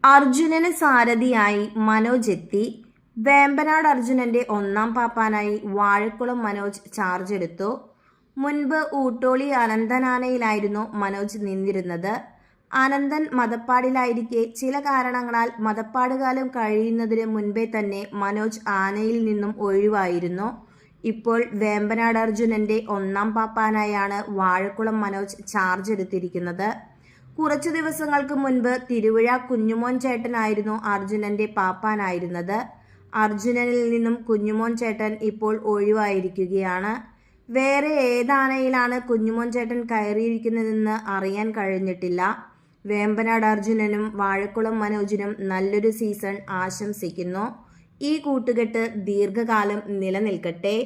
അർജുനന് സാരഥിയായി മനോജ് എത്തി. വേമ്പനാട് അർജുനന്റെ ഒന്നാം പാപ്പാനായി വാഴക്കുളം മനോജ് ചാർജ് എടുത്തു. മുൻപ് ഊട്ടോളി അനന്തനാനയിലായിരുന്നു മനോജ് നിന്നിരുന്നത്. അനന്തൻ മദപ്പാടിലായിരിക്കെ ചില കാരണങ്ങളാൽ മദപ്പാടുകാലം കഴിയുന്നതിന് മുൻപേ തന്നെ മനോജ് ആനയിൽ നിന്നും ഒഴിവായിരുന്നു. ഇപ്പോൾ വേമ്പനാട് അർജുനന്റെ ഒന്നാം പാപ്പാനായാണ് വാഴക്കുളം മനോജ് ചാർജ് എടുത്തിരിക്കുന്നത്. കുറച്ചു ദിവസങ്ങൾക്ക് മുൻപ് തിരുവിഴ കുഞ്ഞുമോൻ ചേട്ടനായിരുന്നു അർജുനന്റെ പാപ്പാനായിരുന്നത്. അർജുനനിൽ നിന്നും കുഞ്ഞുമോൻ ചേട്ടൻ ഇപ്പോൾ ഒഴിവായിരിക്കുകയാണ്. വേറെ ഏതാനയിലാണ് കുഞ്ഞുമോൻ ചേട്ടൻ കയറിയിരിക്കുന്നതെന്ന് അറിയാൻ കഴിഞ്ഞിട്ടില്ല. വേമ്പനാട് അർജുനനും വാഴക്കുളം മനോജിനും നല്ലൊരു സീസൺ ആശംസിക്കുന്നു. ഈ കൂട്ടുകെട്ട് ദീർഘകാലം നിലനിൽക്കട്ടെ.